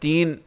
3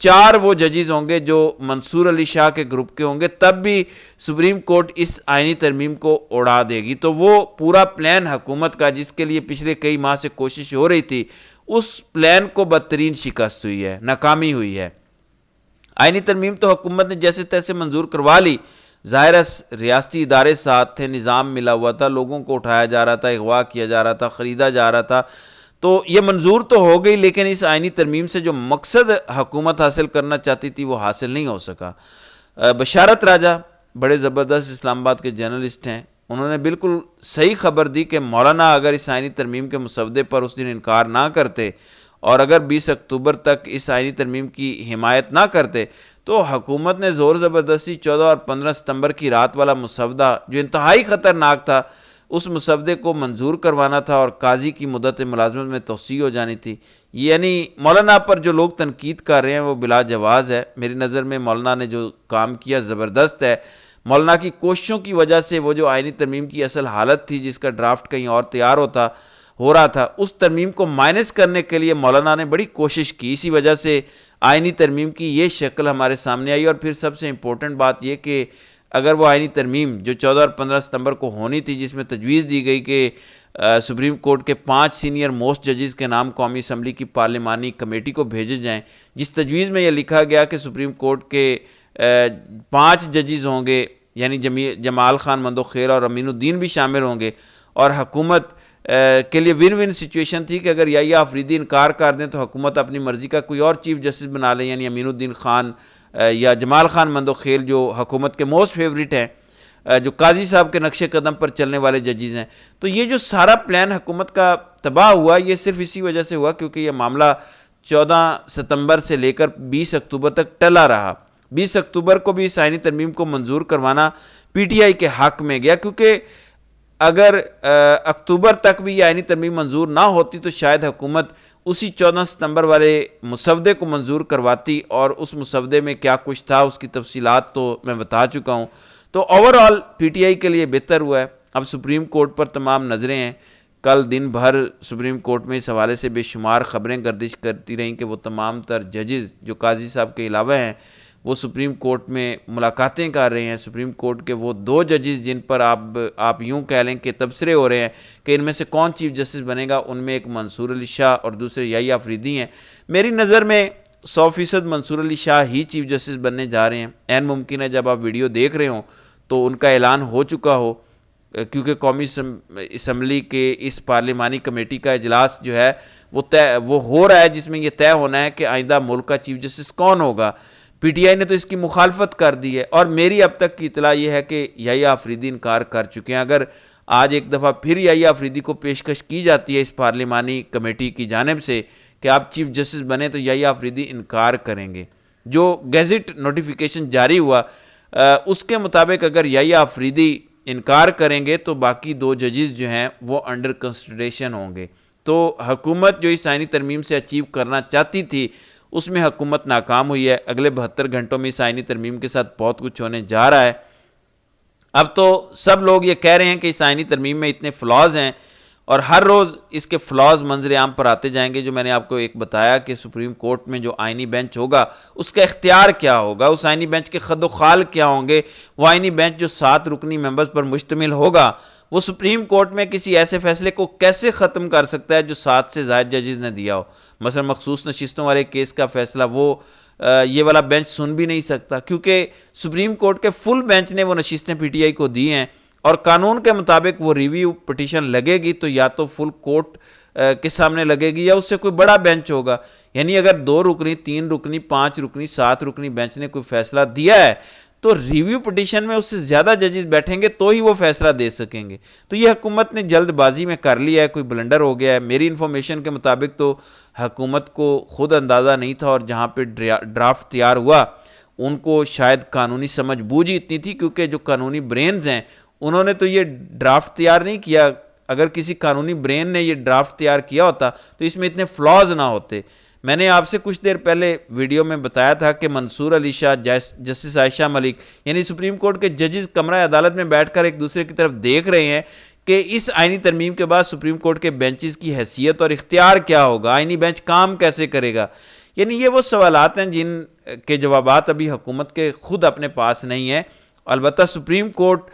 4 وہ ججز ہوں گے جو منصور علی شاہ کے گروپ کے ہوں گے، تب بھی سپریم کورٹ اس آئینی ترمیم کو اڑا دے گی۔ تو وہ پورا پلان حکومت کا جس کے لیے پچھلے کئی ماہ سے کوشش ہو رہی تھی، اس پلان کو بدترین شکست ہوئی ہے، ناکامی ہوئی ہے۔ آئینی ترمیم تو حکومت نے جیسے تیسے منظور کروا لی، ظاہر ہے ریاستی ادارے ساتھ تھے، نظام ملا ہوا تھا، لوگوں کو اٹھایا جا رہا تھا، اغوا کیا جا رہا تھا، خریدا جا رہا تھا، تو یہ منظور تو ہو گئی، لیکن اس آئینی ترمیم سے جو مقصد حکومت حاصل کرنا چاہتی تھی وہ حاصل نہیں ہو سکا۔ بشارت راجہ بڑے زبردست اسلام آباد کے جرنلسٹ ہیں، انہوں نے بالکل صحیح خبر دی کہ مولانا اگر اس آئینی ترمیم کے مسودے پر اس دن انکار نہ کرتے اور اگر 20 اکتوبر تک اس آئینی ترمیم کی حمایت نہ کرتے تو حکومت نے زور زبردستی 14 اور 15 ستمبر کی رات والا مسودہ جو انتہائی خطرناک تھا، اس مسودے کو منظور کروانا تھا اور قاضی کی مدت ملازمت میں توسیع ہو جانی تھی۔ یعنی مولانا پر جو لوگ تنقید کر رہے ہیں وہ بلا جواز ہے۔ میری نظر میں مولانا نے جو کام کیا زبردست ہے۔ مولانا کی کوششوں کی وجہ سے وہ جو آئینی ترمیم کی اصل حالت تھی جس کا ڈرافٹ کہیں اور تیار ہو رہا تھا، اس ترمیم کو مائنس کرنے کے لیے مولانا نے بڑی کوشش کی، اسی وجہ سے آئینی ترمیم کی یہ شکل ہمارے سامنے آئی۔ اور پھر سب سے امپورٹنٹ بات یہ کہ اگر وہ آئینی ترمیم جو 14 اور 15 ستمبر کو ہونی تھی، جس میں تجویز دی گئی کہ سپریم کورٹ کے 5 سینئر موسٹ ججز کے نام قومی اسمبلی کی پارلیمانی کمیٹی کو بھیجے جائیں، جس تجویز میں یہ لکھا گیا کہ سپریم کورٹ کے 5 ججز ہوں گے، یعنی جمال خان مندوخیل اور امین الدین بھی شامل ہوں گے، اور حکومت کے لیے ون ون سچویشن تھی کہ اگر یحییٰ آفریدی انکار کر دیں تو حکومت اپنی مرضی کا کوئی اور چیف جسٹس بنا لے، یعنی امین الدین خان یا جمال خان مندوخیل جو حکومت کے موسٹ فیوریٹ ہیں، جو قاضی صاحب کے نقش قدم پر چلنے والے ججز ہیں۔ تو یہ جو سارا پلان حکومت کا تباہ ہوا، یہ صرف اسی وجہ سے ہوا کیونکہ یہ معاملہ 14 ستمبر سے لے کر 20 اکتوبر تک ٹلا رہا۔ 20 اکتوبر کو بھی اس آئینی ترمیم کو منظور کروانا پی ٹی آئی کے حق میں گیا، کیونکہ اگر اکتوبر تک بھی یہ آئینی ترمیم منظور نہ ہوتی تو شاید حکومت اسی 14 ستمبر والے مسودے کو منظور کرواتی، اور اس مسودے میں کیا کچھ تھا اس کی تفصیلات تو میں بتا چکا ہوں۔ تو اوورآل پی ٹی آئی کے لیے بہتر ہوا ہے۔ اب سپریم کورٹ پر تمام نظریں ہیں۔ کل دن بھر سپریم کورٹ میں اس حوالے سے بے شمار خبریں گردش کرتی رہیں کہ وہ تمام تر ججز جو قاضی صاحب کے علاوہ ہیں وہ سپریم کورٹ میں ملاقاتیں کر رہے ہیں۔ سپریم کورٹ کے وہ 2 ججز جن پر آپ یوں کہہ لیں کہ تبصرے ہو رہے ہیں کہ ان میں سے کون چیف جسٹس بنے گا، ان میں ایک منصور علی شاہ اور دوسرے یحییٰ آفریدی ہیں۔ میری نظر میں 100% منصور علی شاہ ہی چیف جسٹس بننے جا رہے ہیں۔ عین ممکن ہے جب آپ ویڈیو دیکھ رہے ہوں تو ان کا اعلان ہو چکا ہو، کیونکہ قومی اسمبلی کے اس پارلیمانی کمیٹی کا اجلاس جو ہے وہ ہو رہا ہے، جس میں یہ طے ہونا ہے کہ آئندہ ملک کا چیف جسٹس کون ہوگا۔ پی ٹی آئی نے تو اس کی مخالفت کر دی ہے، اور میری اب تک کی اطلاع یہ ہے کہ یحییٰ آفریدی انکار کر چکے ہیں۔ اگر آج ایک دفعہ پھر یحییٰ آفریدی کو پیشکش کی جاتی ہے اس پارلیمانی کمیٹی کی جانب سے کہ آپ چیف جسٹس بنیں تو یحییٰ آفریدی انکار کریں گے۔ جو گیزٹ نوٹیفیکیشن جاری ہوا اس کے مطابق اگر یحییٰ آفریدی انکار کریں گے تو باقی 2 ججز جو ہیں وہ انڈر کنسیڈریشن ہوں گے۔ تو حکومت جو اس آئینی ترمیم سے اچیو کرنا چاہتی تھی اس میں حکومت ناکام ہوئی ہے۔ اگلے 72 گھنٹوں میں اس آئینی ترمیم کے ساتھ بہت کچھ ہونے جا رہا ہے۔ اب تو سب لوگ یہ کہہ رہے ہیں کہ اس آئینی ترمیم میں اتنے فلاز ہیں، اور ہر روز اس کے فلاز منظر عام پر آتے جائیں گے۔ جو میں نے آپ کو ایک بتایا کہ سپریم کورٹ میں جو آئینی بینچ ہوگا اس کا اختیار کیا ہوگا، اس آئینی بینچ کے خد و خال کیا ہوں گے۔ وہ آئینی بینچ جو 7 رکنی ممبرز پر مشتمل ہوگا وہ سپریم کورٹ میں کسی ایسے فیصلے کو کیسے ختم کر سکتا ہے جو 7 سے زائد ججز نے دیا ہو۔ مثلا مخصوص نشستوں والے کیس کا فیصلہ وہ یہ والا بینچ سن بھی نہیں سکتا، کیونکہ سپریم کورٹ کے فل بینچ نے وہ نشستیں پی ٹی آئی کو دی ہیں، اور قانون کے مطابق وہ ریویو پٹیشن لگے گی تو یا تو فل کورٹ کے سامنے لگے گی یا اس سے کوئی بڑا بینچ ہوگا۔ یعنی اگر 2 رکنی 3 رکنی 5 رکنی 7 رکنی بینچ نے کوئی فیصلہ دیا ہے تو ریویو پٹیشن میں اس سے زیادہ ججز بیٹھیں گے تو ہی وہ فیصلہ دے سکیں گے۔ تو یہ حکومت نے جلد بازی میں کر لیا ہے، کوئی بلنڈر ہو گیا ہے۔ میری انفارمیشن کے مطابق تو حکومت کو خود اندازہ نہیں تھا، اور جہاں پہ ڈرافٹ تیار ہوا ان کو شاید قانونی سمجھ بوجھ ہی اتنی تھی، کیونکہ جو قانونی برینز ہیں انہوں نے تو یہ ڈرافٹ تیار نہیں کیا۔ اگر کسی قانونی برین نے یہ ڈرافٹ تیار کیا ہوتا تو اس میں اتنے فلاز نہ ہوتے۔ میں نے آپ سے کچھ دیر پہلے ویڈیو میں بتایا تھا کہ منصور علی شاہ، جسٹس عائشہ ملک، یعنی سپریم کورٹ کے ججز کمرہ عدالت میں بیٹھ کر ایک دوسرے کی طرف دیکھ رہے ہیں کہ اس آئینی ترمیم کے بعد سپریم کورٹ کے بینچز کی حیثیت اور اختیار کیا ہوگا، آئینی بینچ کام کیسے کرے گا۔ یعنی یہ وہ سوالات ہیں جن کے جوابات ابھی حکومت کے خود اپنے پاس نہیں ہیں. البتہ سپریم کورٹ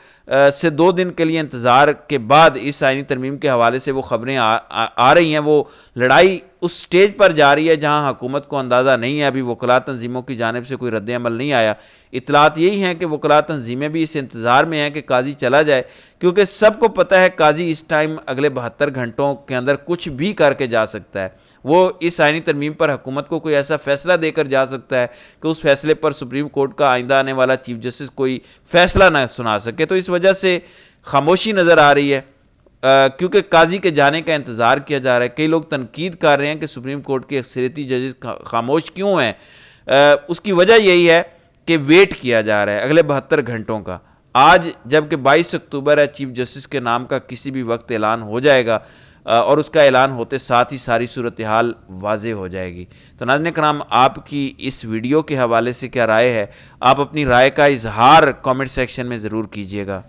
سے 2 دن کے لیے انتظار کے بعد اس آئینی ترمیم کے حوالے سے وہ خبریں آ رہی ہیں. وہ لڑائی اس سٹیج پر جاری ہے جہاں حکومت کو اندازہ نہیں ہے, ابھی وکلاء تنظیموں کی جانب سے کوئی رد عمل نہیں آیا. اطلاعات یہی ہیں کہ وکلاء تنظیمیں بھی اس انتظار میں ہیں کہ قاضی چلا جائے, کیونکہ سب کو پتہ ہے قاضی اس ٹائم اگلے 72 گھنٹوں کے اندر کچھ بھی کر کے جا سکتا ہے. وہ اس آئینی ترمیم پر حکومت کو کوئی ایسا فیصلہ دے کر جا سکتا ہے کہ اس فیصلے پر سپریم کورٹ کا آئندہ آنے والا چیف جسٹس کوئی فیصلہ نہ سنا سکے. تو اس وجہ سے خاموشی نظر آ رہی ہے, کیونکہ قاضی کے جانے کا انتظار کیا جا رہا ہے. کئی لوگ تنقید کر رہے ہیں کہ سپریم کورٹ کے اکثریتی ججز خاموش کیوں ہیں. اس کی وجہ یہی ہے کہ ویٹ کیا جا رہا ہے اگلے 72 گھنٹوں کا. آج جبکہ 22 اکتوبر ہے, چیف جسٹس کے نام کا کسی بھی وقت اعلان ہو جائے گا, اور اس کا اعلان ہوتے ساتھ ہی ساری صورتحال واضح ہو جائے گی. تو ناظرین کرام, آپ کی اس ویڈیو کے حوالے سے کیا رائے ہے؟ آپ اپنی رائے کا اظہار کامنٹ سیکشن میں ضرور کیجیے گا.